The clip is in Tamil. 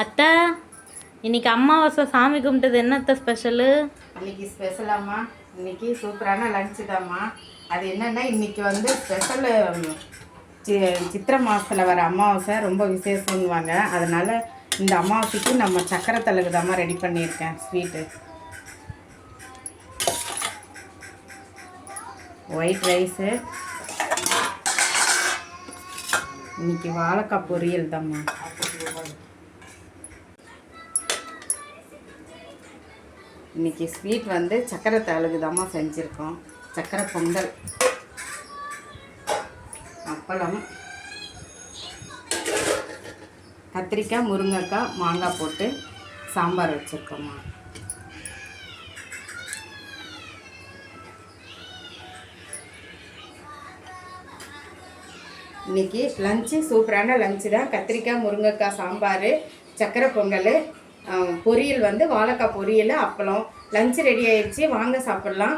அத்தை, இன்னைக்கு அமாவாசை சாமி கும்பிட்டது என்னத்த ஸ்பெஷலு? இன்னைக்கு ஸ்பெஷலாம்மா, இன்னைக்கு சூப்பரான லஞ்சு தாம்மா. அது என்னென்னா இன்னைக்கு வந்து ஸ்பெஷலு சித்திரை மாதத்தில் வர அமாவாசை ரொம்ப விசேஷங்குவாங்க. அதனால் இந்த அமாவாசைக்கு நம்ம சக்கரை தலுகு தாம்மா ரெடி பண்ணியிருக்கேன். ஸ்வீட்டு ஒயிட் ரைஸு, இன்னைக்கு வாழைக்காய் பொரியல் தாம்மா. இன்றைக்கி ஸ்வீட் வந்து சக்கரை தலுகு தாம்மா செஞ்சுருக்கோம். சக்கரை பொங்கல், அப்பளம், கத்திரிக்காய், முருங்கைக்காய், மாங்காய் போட்டு சாம்பார் வச்சுருக்கோம்மா. இன்றைக்கி லஞ்சு சூப்பரான லஞ்சு தான். கத்திரிக்காய், முருங்கைக்காய் சாம்பார், சக்கரை பொங்கல், பொரியல் வந்து வாழைக்காய் பொரியல், அப்பளம். லஞ்சு ரெடி ஆயிடுச்சு, வாங்க சாப்பிட்லாம்.